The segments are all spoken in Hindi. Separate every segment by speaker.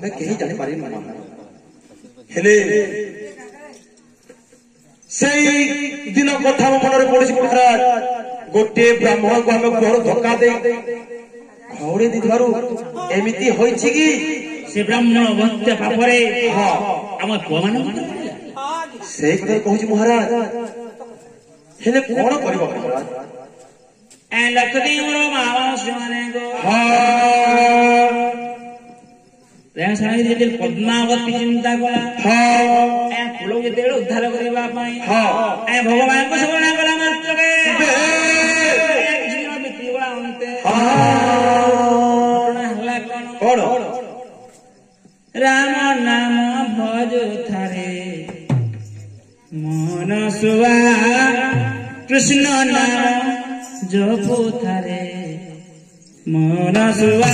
Speaker 1: आमे कहीं जाने पारी मामा हेले सही दिन कथा मनरे पड़िछि महाराज गोटे ब्राह्मण को आमे घर धक्का दे खौड़े दिथारु एमिति होइछि कि
Speaker 2: से ब्राह्मण भक्त पापरे हां हम कोमान
Speaker 1: से कथा कहूछि महाराज हेले कोन करबो महाराज
Speaker 2: ए लखदी मोर मावा सुने गो
Speaker 1: हां
Speaker 2: रे साई जे पद्मावती चिंता कला
Speaker 1: हां
Speaker 2: ए फुलो जे उद्धार करबा पई
Speaker 1: हां
Speaker 2: ए भगवान को शरण कला मात्र के जीवन बितिवा अंते हां हला कोन राम नाम भज थारे मन सुवा कृष्ण नाम जपो थारे मन सुवा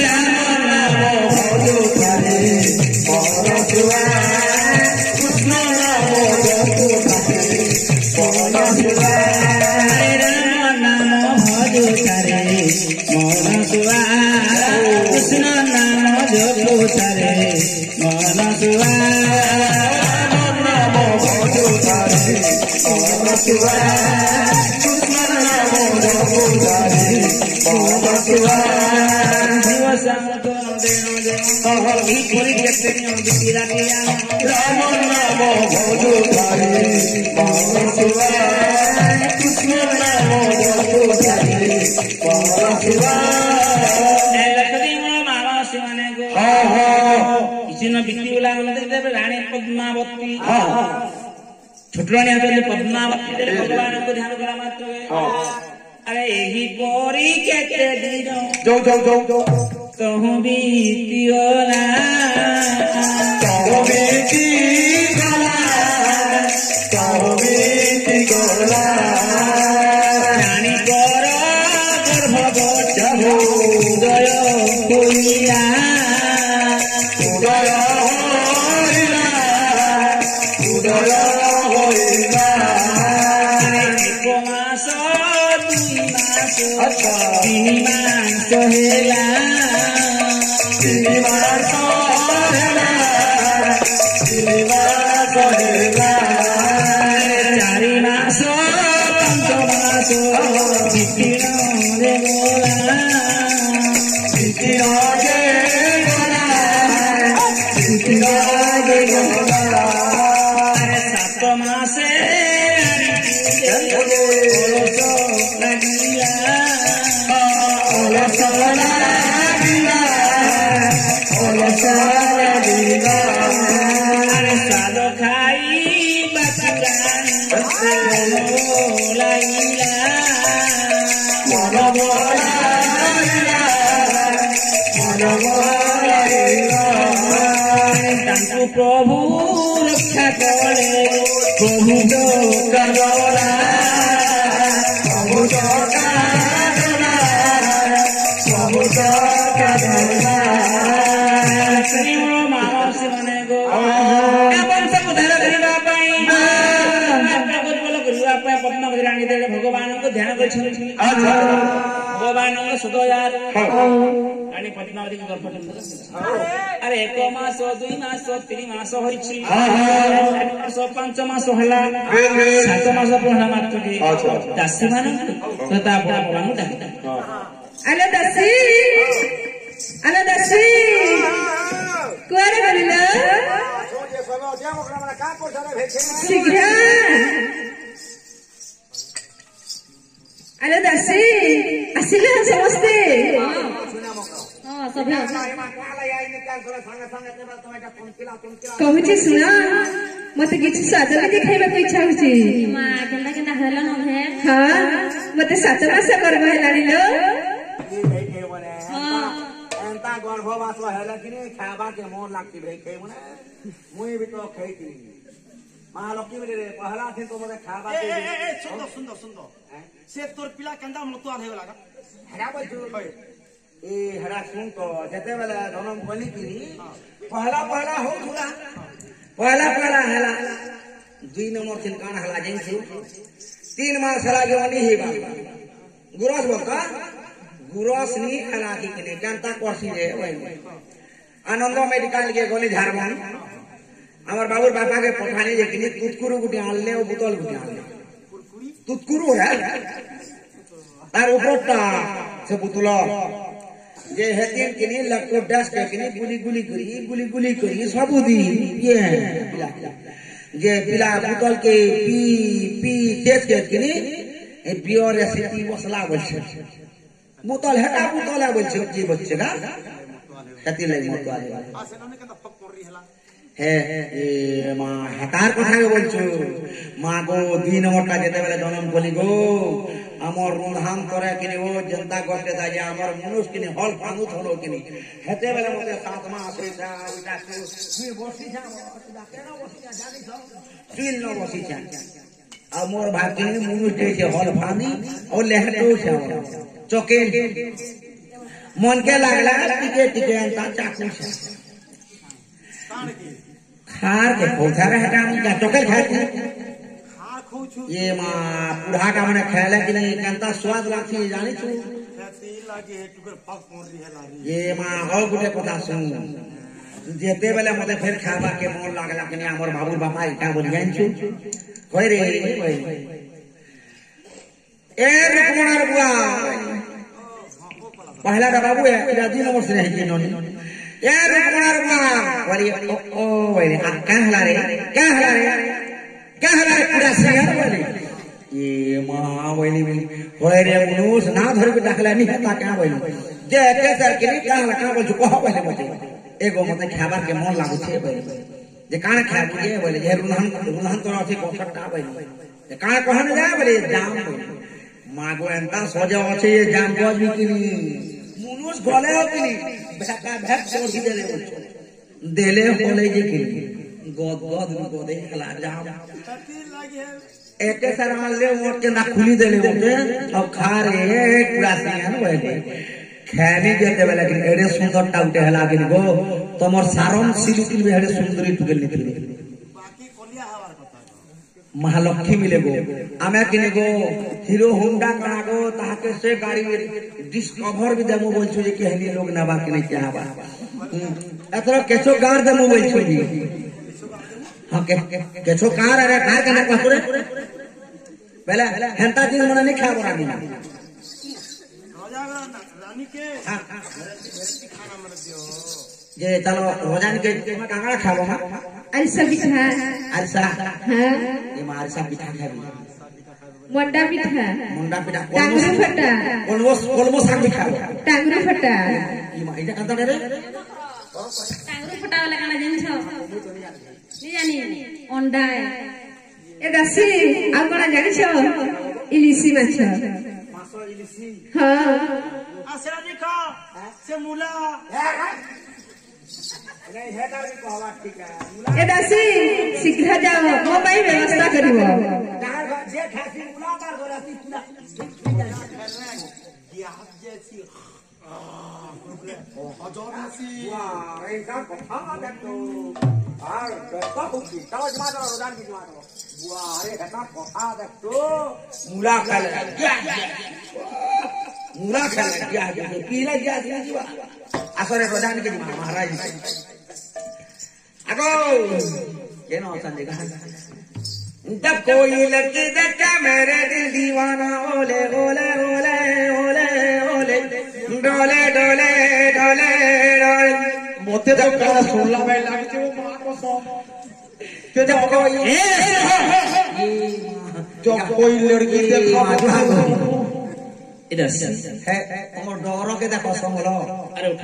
Speaker 2: राम नाम भज थारे मन सुवा कृष्ण नाम जपो थारे मन सुवा राम नाम भज थारे मन सुवा कृष्ण नाम जपो थारे मन सुवा नाम भज थारे मन सुवा कृष्ण नाम जपो थारे मन सुवा जीव संतन देनो देनो ही पूरी जगत में बितिरा किया राम नाम भज थारे मन सुवा कृष्ण नाम जपो थारे मन सुवा रानी पद्मावती छोटरानी पद्मावती भगवान को ध्यान करा मात्र अरे यही परी केते दिन
Speaker 1: जो
Speaker 2: कहूँ बीतियोला रानी कर गर्भवत उदय होइला प्रभु रक्षा करे प्रभु तो करोला प्रभु तो करोला प्रभु तो करोला श्री मानव शिवने गो अपन सब उद्धार करबा पई प्रभु बोल करबा पई पद्मावती रानी देले भगवान को ध्यान करछन भगवान को सुदयार रानी पद्मावती को गर्भ अरे 1 मास 2 मास 3 मास होइछि 5 मास होला 7 मास पहला मात्र के दासी मान तथा भगवान डाकता
Speaker 3: अरे दासी कुआरे गलिला छोटे समय ओदिया ओकरा हमरा का पोछारे भेछे शीघ्र अरे दासी आसिले समस्ते हां सब कहूची सुना मते किछ साजन के खाइबा को इच्छा होची मां केना केना हला न है हां मते 7 मास करबो हेलानी लो हां एंता गर्भवास हेला कि नहीं खाबा के मोर लागती भई खे मने मुई भी तो खैती महालक्ष्मी रे पहला दिन तो मते खाबा के सुंदर से तोर पिला केंदा मलतुआ हे लगा हेरा बजू ए हरा सुन तो जते बेला धनम कोली की पहला हो थुला पहला हला 2 नंबर खिलकान हला जैन से 3 मास हला के वनी हे बा गुरस बका गुरस नी हला की ने जानता कोसी रे वही आनंद मेडिकल के गली झारबन আমার বাবুর বাপাকে পঠানি দেখিনি তুতকুরু গুটি আনলে ও বোতল গুটি আনলে তুতকুরু হ্যাঁ তার উপরটা সে বোতল যে হেতিন কিনি লক্কো ডাস কে কিনি গুলি করি সবুদিন ইয়ে যে পিলা বোতল কে পি টেস্ট কে কিনি এই বিয়র এসিটি মশলা বলছে বোতল হেটা বোতল বলছে কি বলছে গা হেতি লাই মত আলে
Speaker 2: সেখানে কেন ফক করি হেলা
Speaker 3: মা হাতার কথা বলছো মা গো 2 নম্বরটা যেতে বেলে জনম বলি গো আমার রুধান করে কিনি ও জনতা করতে যাই আমার মনুষ কিনি হল ফানুত হলো কিনি হেতে বেলে মতে 7 মাস হইতা ওইটা তুই বসি যা কেন বসি যা জানিস তুই ন বসি যা আর মোর ভাগ্যে মনুষ দেছে হল ফানি ও লেহটো ছাও চকে মন কে লাগলা টিকে আনতা চাকু खार के खोखा हटा क्या चोकर खाती
Speaker 2: খার খৌছু
Speaker 3: ये मां पुढ़ा का मैंने खाया कि नहीं कहता स्वाद लाती जानी तू
Speaker 2: হেতি লাগে টুকর ফক করি হেলা রে
Speaker 3: ये मां और गुटे पता सुन जेते बेले मते फिर खाबा के मोर लागला कि नहीं हमर बाबू बापा इटा बोल जान छु कोई रे कोई ए रुकमणार बुआ पहला का बाबू है इरा 2 नंबर से नहीं नोनी ए रुकमणार बुआ वरी ओ वरी क्या हला रे पूरा सियार वरी ये मां वली होय रे मनुष्य ना धर के डाकला नहीं था क्या वली जे के सर के का लका बोल को वली मते एगो मते खाबार के मन लागु छे वली जे कान खाबू जे वली जे रुनहन तो अथी कोठटा वली जे कान कहन जा वली जाम मां गो एंता सोजा আছে ये जाम गज भी किनी मनुष्य गले हो किनी भेका भेक छोड़ देले होले जे किनी गोदे खला जाम
Speaker 2: হেতি লাগে
Speaker 3: एते सारा ले मोट के ना खुली देले होते अब खा रे पूरा सियान होले खानी देते बेला कि एडे सुंदर टाउटे हला कि गो तमर सारम सिलुकिन बे एडे सुंदरी टुकेल निकली
Speaker 2: বাকি কলিয়া হওয়ার কথা
Speaker 3: महालक्ष्मी मिले गो आमे किने गो हीरो होंडा करा गो ताके से गाड़ी डिस्कवर भी देमो बोल छु जे केहनी लोग ना बाकी नहीं चाहबा एतरो केछो गार देमो बोल छु जी हां केछो कार अरे कार कने कहतरे पहले हेंता चीज मने नहीं खाबो रानी
Speaker 2: রাজা রানী কে খানা মনে দিও
Speaker 3: जे चलो रोजान के कांगड़ा खाबो हां
Speaker 4: अरिसा पिठा
Speaker 3: अरसा
Speaker 4: हाँ
Speaker 3: ये मारसा पिठा खाबी
Speaker 4: मोंडा पिठा
Speaker 3: मुंडा पिठा
Speaker 4: टांगरू फटा
Speaker 3: कोलमो साग भी खाबो
Speaker 4: टांगरू फटा
Speaker 3: ये मा इटा कांता रे
Speaker 4: टांगरू फटा वाला काना जिनिस नहीं जानी अंडा ए दासी आ कोना जानिस इलिसी माछ
Speaker 3: मासो इलिसी
Speaker 4: हाँ
Speaker 2: আসরা দেখো সে মুলা
Speaker 3: नहीं हेटा भी कहवा ठीक है
Speaker 4: ए दासी शीघ्र जाओ मो पाई व्यवस्था करिवो
Speaker 3: कार जे खासी मुला मार गोलासी पूरा
Speaker 2: গিয়া যেছি হজর নাসি
Speaker 3: वाह इनका कथा देख तो আর কত খুশি তাও জমা দাও রোজান কি জমা দাও वाह अरे हेटा कथा देख तो मुला खाले मुला खाले क्या पीला क्या जीवा आसरे रोजान के जमा महाराज आगो केनो संजय का जब कोई लड़की देखा मेरे दिल दीवाना ओले ओले ओले ओले ओले डोले डोले डोले डोले मोते तो काला सुनला में लग जो मां को सो तो जब कोई लड़की देखा इधर है हमर डरो के देखो संगलो अरे उठ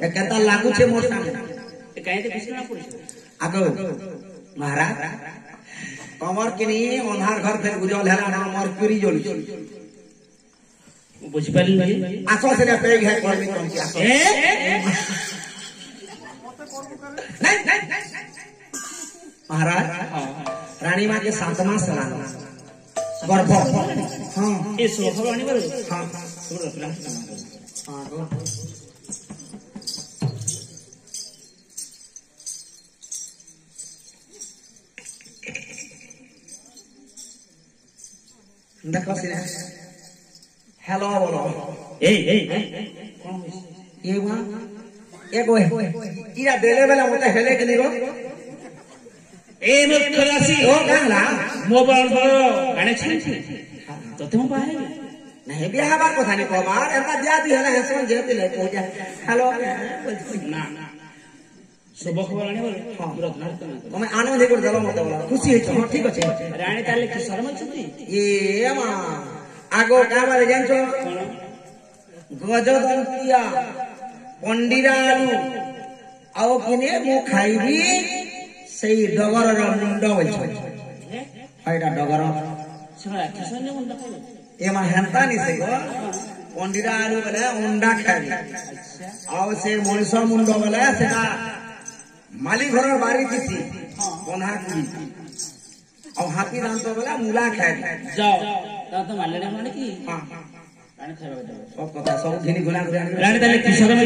Speaker 3: ए केता लागू छे मोर सामने ए काहे ते बिसना पड़छ आगो महाराज कमर किनी ओन्हार घर फेर गुजल हैला ना मरक्यूरी जोली
Speaker 1: बुझि पाली
Speaker 3: आसो से पे है करनी तुम की आसो नहीं महाराज रानी मां के 7 मास लाना गर्भ हां
Speaker 1: ए सोफा रानी पर
Speaker 3: हां
Speaker 1: छोड़ रखला
Speaker 3: हां देखो सिने हेलो बोलो
Speaker 1: ए
Speaker 3: ये वहां एगो है इरा देले बेला मते हेले के निगो
Speaker 2: ए मूर्ख राशि
Speaker 3: ओ कहला
Speaker 2: मो बड़ गाने छाड़ी तते हम बाहे
Speaker 3: नहीं बियाह बार को थानी को मार एता दिया दी है हसन जेते ले को जा हेलो
Speaker 2: ना शुभ खबर आने बोले तुरंत ना
Speaker 3: তুমি আনন্দ করে দেলো মতে বলা খুশি হইছো হ্যাঁ ঠিক আছে
Speaker 2: রানী তাহলে কি শরম ছুটি
Speaker 3: এ মা আগো কাবারে জানছো গজদন্তিয়া পন্ডিরালু আও কিনে মু খাইবি সেই ডগরর মুন্ড বলছো এইটা ডগর
Speaker 2: শোনা কিসনে মুন্ড খাইবে
Speaker 3: এ মা হেনতা নি সে গো পন্ডিরালু বলে উন্ডা খাইবি আও সে মনিষ মুন্ড বলে সেটা মালি ঘরের বাড়ি দিছি বন্ধা কুড়ি আর হাতি দান্ত বলে মূলা খাইবি
Speaker 2: যাও তা তো মালড়ে মানে কি
Speaker 3: হ্যাঁ
Speaker 2: রানী খাইবা দেব
Speaker 3: সব কথা সব ঘিনি গুনা করে আনবে
Speaker 2: রানী তাহলে কি শরম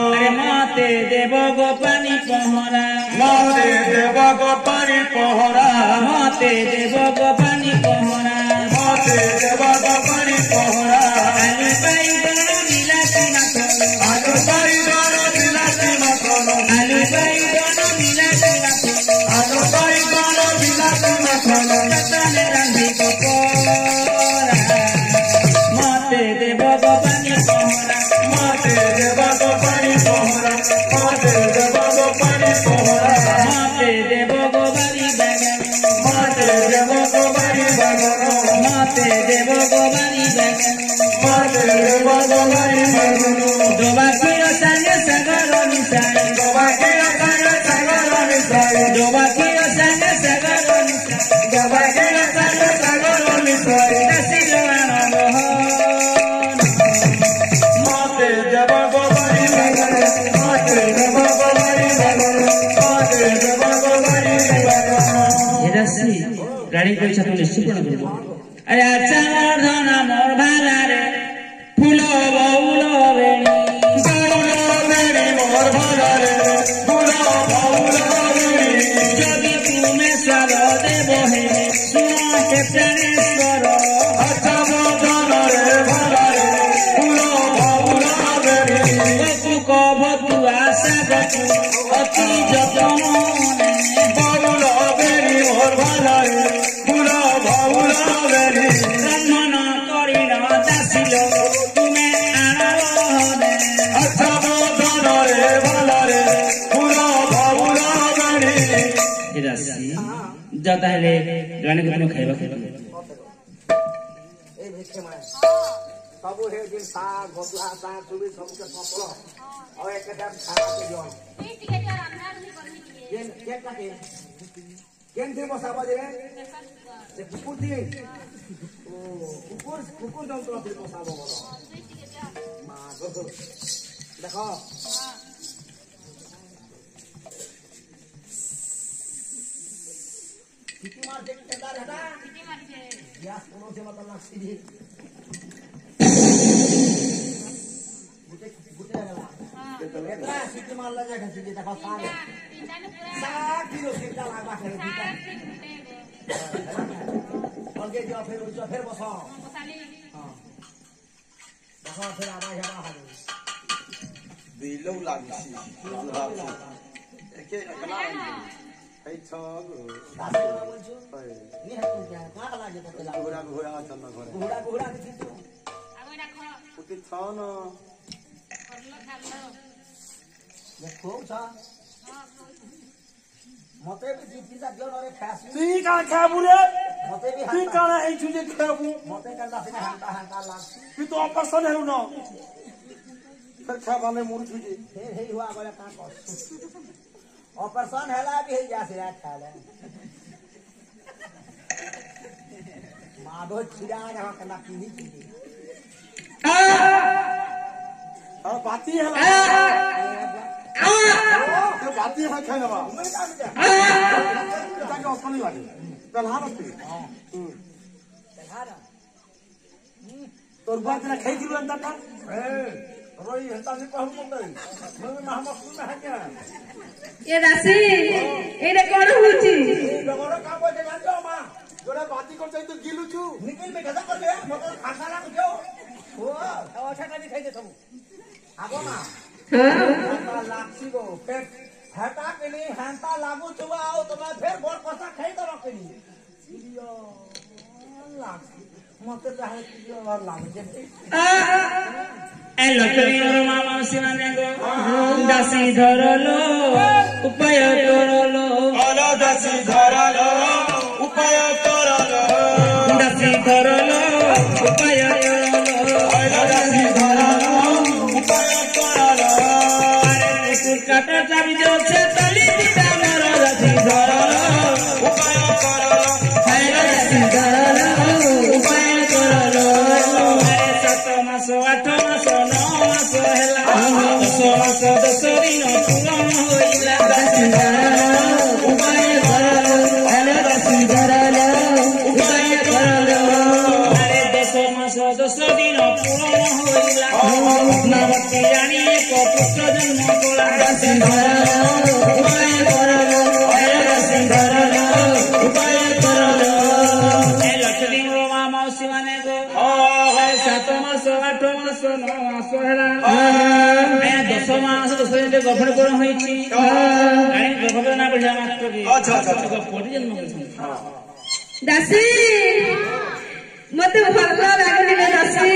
Speaker 2: আরে মাতে দেব গো পানি পহরা
Speaker 1: মাতে দেব গো পানি পহরা
Speaker 2: মাতে দেব গো পানি পহরা
Speaker 1: মাতে দেব গো পানি পহরা
Speaker 2: আলু পাই গণ বিলাতি মাখন
Speaker 1: আলু পাই গণ বিলাতি মাখন
Speaker 2: আলু পাই গণ বিলাতি মাখন
Speaker 1: আলু পাই গণ বিলাতি মাখন
Speaker 2: ততনে রান্ধি গো পরা মাতে দেব গো পানি পহরা
Speaker 1: মাতে দেব গো পানি পহরা মাতে দেব গো পানি পহরা
Speaker 2: মাতে দেব গো বাড়ি বাগান
Speaker 1: মাতে দেব গো বাড়ি বাগান
Speaker 2: মাতে দেব গো বাড়ি বাগান
Speaker 1: মাতে দেব গো বাড়ি বাগান
Speaker 2: ডোবা কিয় সাঙ্গে সাগর মিশাই
Speaker 1: বাবাকে সাগর সাগর মিশাই
Speaker 2: ডোবা কিয় সাঙ্গে সাগর মিশাই
Speaker 1: বাবাকে সাগর সাগর মিশাই
Speaker 2: আসিল আনন্দ
Speaker 1: মাতে দেব গো বাড়ি বাগান মাতে দেব গো বাড়ি বাগান মাতে দেব গো বাড়ি বাগান
Speaker 2: এরাসি গাড়ি পয়সা তো নিশ্চয় পূর্ণ করব আরে আচ্ছা মোর ধন মোর ভালারে ফুল বউল বেণী
Speaker 1: মোর ভাগারে ফুল বাউল
Speaker 2: যদি তুমি স্বাদ দেব হে শুনে প্রাণেশ্বর
Speaker 1: আচ্ছা মদনরে ভাগারে ফুল বাউল
Speaker 2: কতু কবতু আশা গতু অতি যতন
Speaker 1: বাউল বেরি মোর ভাগারে ফুল বাউল
Speaker 2: ব্রহ্মণ করিল দাসিল তুমি আনন্দে
Speaker 1: আচ্ছা মদনরে ভাগারে ফুল বাউল
Speaker 2: এরাসি যা তাহলে গানে কোনো খাইবা খাইবা
Speaker 3: এই ভিক্ষে মায় সবু হে দিন শাক ভতুয়া শাক চুবি সবকে সফল আর একটা খাওয়াতে জন কেন কেন কাকে কেন দিয়ে বসাবা দেবে যে কুকুর দিয়ে ও কুকুর কুকুর যন্ত্র দিয়ে বসাবো বলো মা গো দেখো কিটি মারছে কেদার হেটা গ্যাস কোনো যে মত লাগছে দি গুটে গুটে গেলা এতরা সিটি মারলা জায়গা সিটি দেখো সাগে কিলো সিটা লাগবা করে দিতা অলগে যাও ফের বসো হ্যাঁ দেখো ফের আবার যাবা হবে
Speaker 5: দিলেও লাগছি একে একলা এই ছগ
Speaker 3: বলছো নি হাত যা কাক লাগে তো লাগা
Speaker 5: ঘোরা ঘোরা চল না ঘরে
Speaker 3: ঘোড়া ঘোড়া দিছো
Speaker 5: উতি ছন
Speaker 3: দেখো সা মতে বি জিপিটা দিও নরে খাসি
Speaker 1: তুই কাঁ খাবু রে
Speaker 3: মতে বি
Speaker 1: তুই কাঁ এই ছুঁজে খাবু
Speaker 3: মতে কান্দা সিনা হাঁটা হাঁটা লাগছি
Speaker 1: তুই তো অপারেশন হেলু না ফের খাবানে মুড় ছুঁজে
Speaker 3: फिर हे हुआ बोले का ऑपरेशन हैला भी हे जा से खाले माधो छिड़ा जहां कना पीनी पीनी
Speaker 1: আর বাতি হেলা তো বাতি হেলা খাই না বা
Speaker 3: मैं का जा
Speaker 1: তাকে অসনি লাগে তাহলে হারতে
Speaker 3: चला
Speaker 1: তোর বাত না খাই দিল এন্তা
Speaker 3: ए रोई हता नहीं कहू मंदई मैं महमद में हाजा
Speaker 4: এ দাসি এটা কোন হচ্ছে
Speaker 3: डगरो का बोले जानो मां
Speaker 1: তোরা বাতি করতে তো গিলুছু
Speaker 3: निकल में गदा कर ले मत खासा लाग जो ओ अच्छा का नहीं खाई दे सब आगो मां लाक्षी गो फिर हटा के नहीं हंता लागू चुवा आओ तो मैं फिर बोल पसा खाई तो रख नहीं लाक्षी मत चाहे और लाग जे
Speaker 2: ए लक्ष्मी मामा सिमाने गो दासी धरलो उपाय करलो
Speaker 1: अलो दासी धरलो उपाय करलो
Speaker 2: दासी धरलो उपाय करलो
Speaker 1: अलो दासी धरलो उपाय करलो
Speaker 2: अरे कुकाटा चाबी जो छे तली दिदा मोर दासी धरलो
Speaker 1: उपाय करलो
Speaker 2: अरे दासी धरलो उपाय करलो अरे 7 मास 8 मास 9 मास ହେଲା 10 मास 10 दिन पूर्ण होइला दासी धरलो उपाय करलो अरे दासी धरलो उपाय करलो अरे 10 मास 10 दिन पूर्ण होइला नावती जानी एक पुत्र जन्म कला दासी धरलो उपाय करलो अरे दासी धरलो उपाय करलो ए लक्ष्मी मामा मौसी माने गो 7 मास 8 मास 9 मास ହେଲା ए 10 मास 10 दिन ଗର୍ଭଣ କଣ ହୋଇଛି ଆଣି ଗର୍ଭ ନା ବଢିଆ ମାତ୍ର କି
Speaker 1: अच्छा अच्छा अच्छा
Speaker 2: ପଡି ଜନ୍ମ କରିଛନ୍ତି
Speaker 4: ଦାସୀ ମତେ ଭଲ ଲାଗୁନି ରେ ଦାସୀ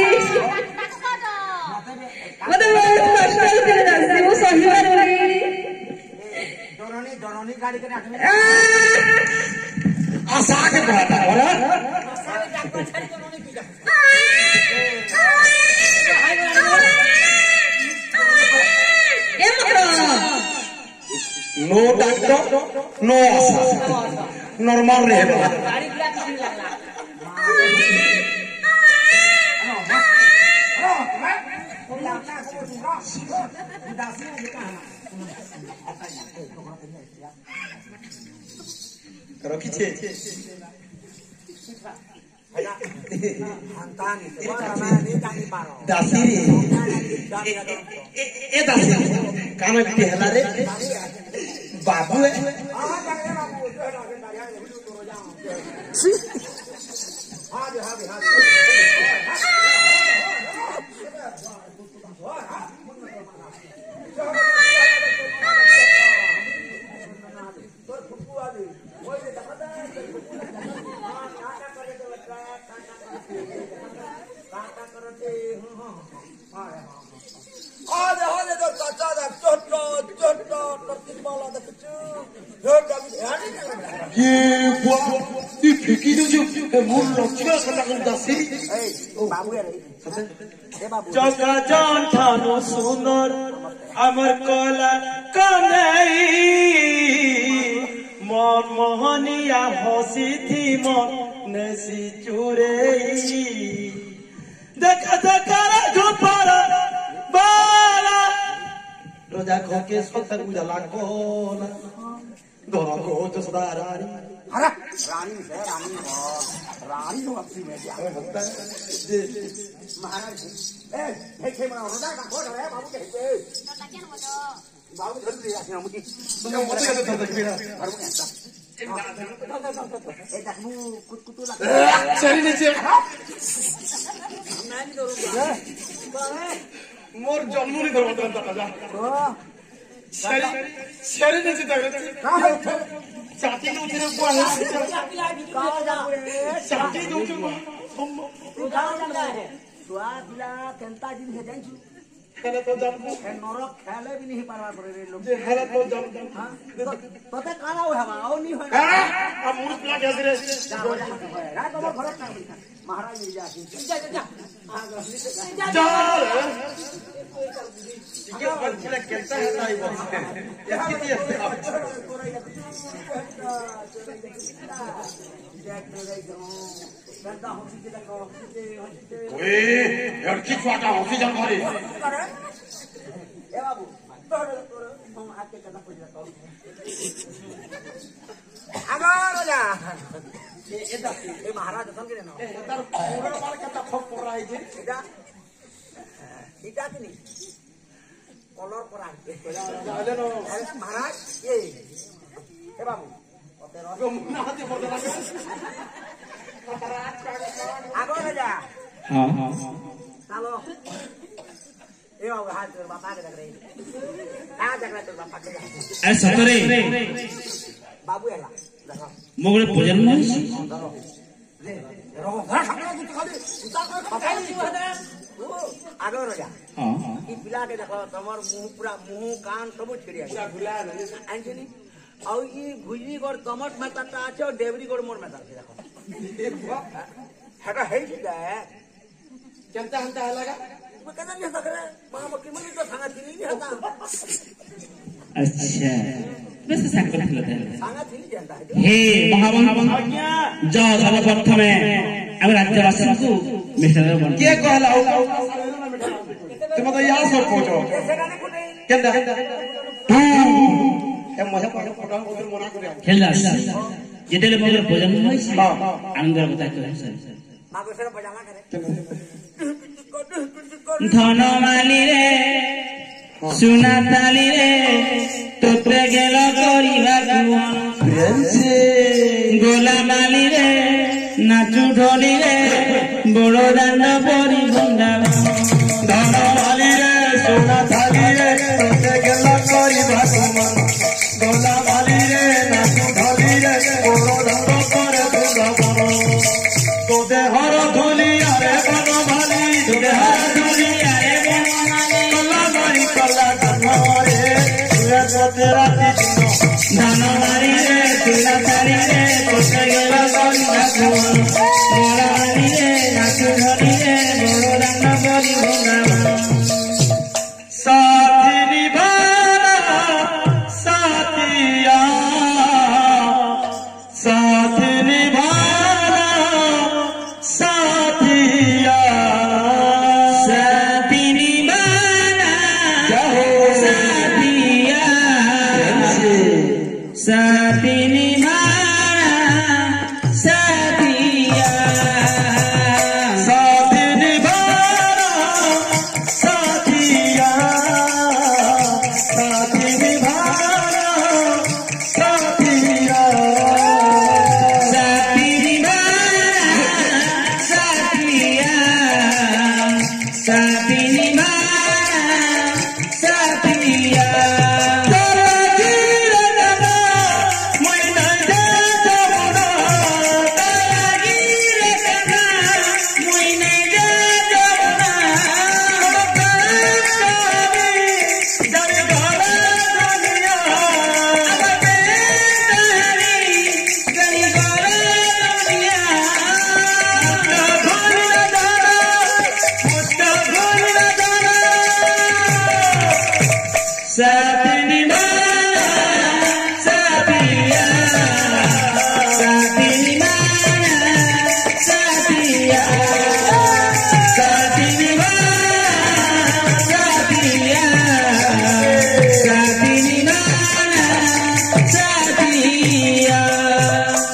Speaker 4: ମତେ ବହୁତ କଷ୍ଟ ହଉଛି ରେ ଦାସୀ ମୁଁ ସହିପାରୁନି
Speaker 3: डरनी गाड़ी के रखने
Speaker 1: आशा के कहता बोला
Speaker 4: ଏ ମତ୍ର
Speaker 1: नो डॉक्टर नो आशा नॉर्मल रहेगा रखिछे दासी ए दासी कान बिटे हला रे बाबू है ये बुआ ती फेंकी दो जो मोर लक्ष्य सदा कर दासी
Speaker 3: बाबू है
Speaker 1: जगा जान थानो सुंदर अमर कला कन्हई मन मोहनिया हसी थी मन नसी चुरे देखा देखा झोपारा बाला रोजा खो के सत्तर उजाला कोला दोनों को जो सदा रानी
Speaker 3: अरे रानी से रानी तो अपनी में क्या महाराज ए हे मना रोदा का कोड रे बाबू के बाबू धर दिया से मुझे
Speaker 1: तुम मत कर दो तकबीरा
Speaker 3: बाबू के ए तकमु कुतकुतु लगा
Speaker 1: शरीर नीचे
Speaker 3: मैं नहीं करूंगा
Speaker 1: मोर जन्म नहीं धरवा था जा शरीर नीचे तक छाती के ऊपर बुआ है छाती के ऊपर
Speaker 3: तू जाओ जाता है स्वाद ला केंता दिन है जानछु
Speaker 1: हेला तो जानबो
Speaker 3: ए नरक खेले भी नहीं पारवा करे रे लोग
Speaker 1: जे हेला तो जानबो
Speaker 3: हां पता काना हो हवा आओ नहीं हो
Speaker 1: हां अब मुझ प्ला क्या रे
Speaker 3: रा तो घर का महाराज मिल जाती जा जा जा हां
Speaker 1: जा ये बच्चा कैसा है भाई बस ये कितनी है ओए लड़की छोटा होती जा मारे
Speaker 3: ए बाबू तोर हम आके कदा पूजा तो अगर जा ए दासी ए महाराज दसन के ना
Speaker 1: तार पूरा मार कता खप पड़ रहा है जे
Speaker 3: इटा की नहीं कलर पर आके
Speaker 1: जाले नो
Speaker 3: महाराज ये ए बाबू तेरा
Speaker 1: गमना हाथे बदला
Speaker 3: आगो जा
Speaker 2: हां हां
Speaker 3: चलो ए बाबू हाथ तोर बापा के देख रही हां देख रहा तोर बापा के
Speaker 2: अरे सतरे
Speaker 3: बाबू एला देखो
Speaker 2: मोगरे पूजन में
Speaker 3: ले रहो घर सकरा तू खाली उता को खटाई आगे रो जा
Speaker 2: हां
Speaker 3: ई पिला के देखो तमर मुंह पूरा मुंह कान सब छिड़िया पूरा घुला आंचनी और ई भुजी गोर कमट में तता আছে और देवरी गोर मोर में तता देखो हटा है जी जाए
Speaker 1: केनता हंता हलागा
Speaker 3: मैं कहना नहीं सकरे मां मक्की मन तो थाना थी नहीं हता
Speaker 2: अच्छा बस संकल्प लेते हैं
Speaker 3: थाना थी नहीं जानता है
Speaker 2: हे महामंत्री जाओ सर्वप्रथम हम राज्यवासी को मिस्टर बन
Speaker 1: के कहला तुम तो यार सब पूछो
Speaker 3: कैसे गाने कोटे
Speaker 1: केनता ए मजा पड़ो फोटो उधर मना करे
Speaker 2: खेलला जेतेले मोगरे पूजन होई
Speaker 1: हां
Speaker 2: आनंदर কথা কই
Speaker 3: मां को सर बजाना करे
Speaker 2: ধনমালি রে সোনা তালি রে তোতে গেল করিবা
Speaker 1: प्रेम से
Speaker 2: গোলামালি রে নাচু ঢলি রে বড় দান্ড পরি বৃন্দাবন
Speaker 1: धनमाली रे सोना थाली रे तोते गेला करिबा तुमन गोलामाली रे नाचु ढली रे ओरो रंग करे बृंदावन तो देहर धुलिया रे बनमाली तो देहर धुलिया रे बनमाली कला मारी कला कन्हरे तुए सोते राती दिन
Speaker 2: ধনমালি রে সোনা তালি রে তোতে গেল করিবা গোলামালি রে নাচু ঢলি রে বড় দান্ড পরি বৃন্দাবন
Speaker 1: साथी निभाना साथिया साथ निभाना साथिया
Speaker 2: साथी निभाना
Speaker 1: क्या हो
Speaker 2: साथिया साथी निभाना साथिया
Speaker 1: साथ निभाना साथिया साथ निभाना साथिया
Speaker 2: साथी निभाना साथिया साथी निभाना साथिया साथी निभाना साथिया साथी निभाना साथिया साथी निभाना साथिया साथी निभाना साथिया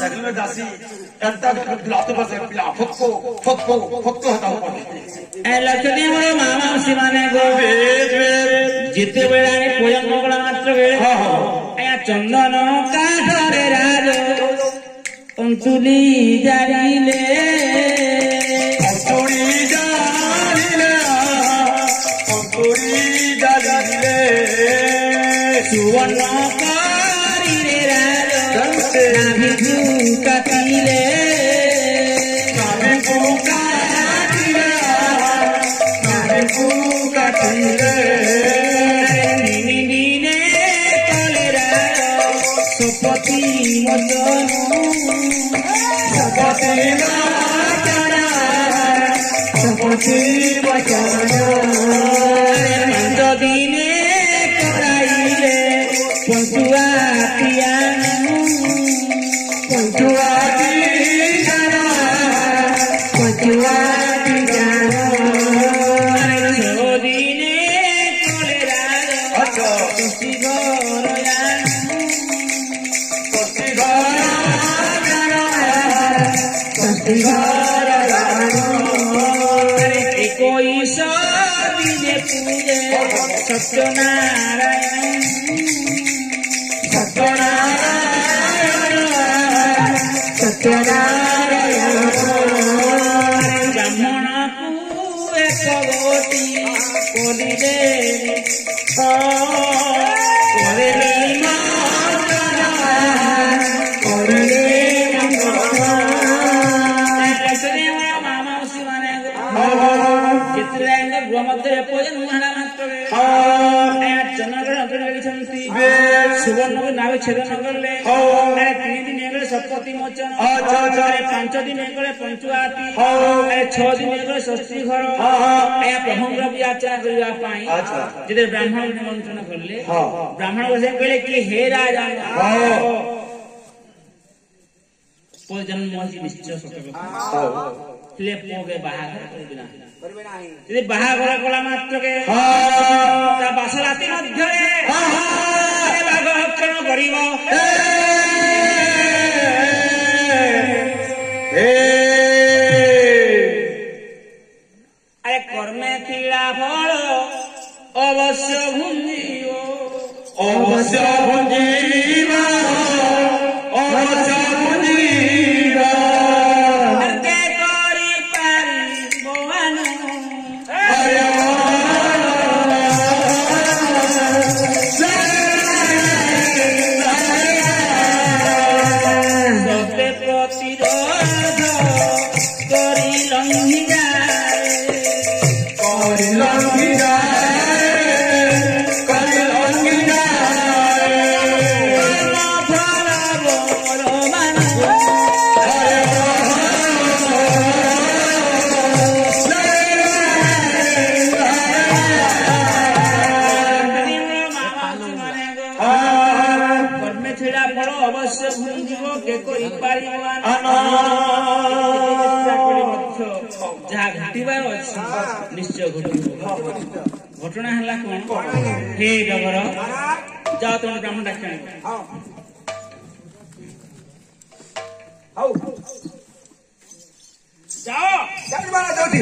Speaker 1: जगल में दासी कंता लातो बस पिला फक्को हटाओ
Speaker 2: ए लक्ष्मी मोर मामा सिमाने गो जिते बेलाने पूजन मंगला मात्र बेले ए चंदन काठरे राज अंतुली जारिले
Speaker 1: अंकुरी जालिले
Speaker 2: सुवर्ण कारिरे राज नाभिधु काटिले निमिने कले राज सुपति मदन मंद दिने कराइले पंचुआ पियानो पंचुआ पियानो दिने कले राज तुसी कोई दिने पूजे सत्यनारायण ब्राह्मण को एक गोटी कोलिले सुवर्ण नावे छेदन करले अरे 3 दिन हेगले सप्तती मोचन अरे 5 दिन हेगले पंचुआती अरे 6 दिन हेगले षष्ठी घर ए प्रभुंकर व्याख्या करिया पाई जदे ब्राह्मण निमंत्रण करले ब्राह्मण से कहले कि हे राजा कोई जन्म मोहि निश्चय सतक ले पोगे बाहागर
Speaker 3: करबे नाही
Speaker 2: यदि बाहागर कला मात्र के ता बासराती मध्यरे बाघ भक्षण करिब अरे कर्मे पीड़ा फल अवश्य भुंजियो
Speaker 1: अवश्य भुंजीवा अवश्य भुंजीवा
Speaker 2: के करी पारी भगवान सत्य प्रतिरोध करी लंघि जाए
Speaker 1: करि लंघि जाए करि लंघि जाए
Speaker 2: फल बोल मान कर्मे छिड़ा फल अवश्य भुंजिब के करी पारिब जहाँ घटिबार अच्छी निश्चय घटिब घटना है कौन हे डगर जाओ तुम ब्राह्मण डाक्टर
Speaker 3: हाउ
Speaker 2: जाओ
Speaker 3: जाति बाला जाति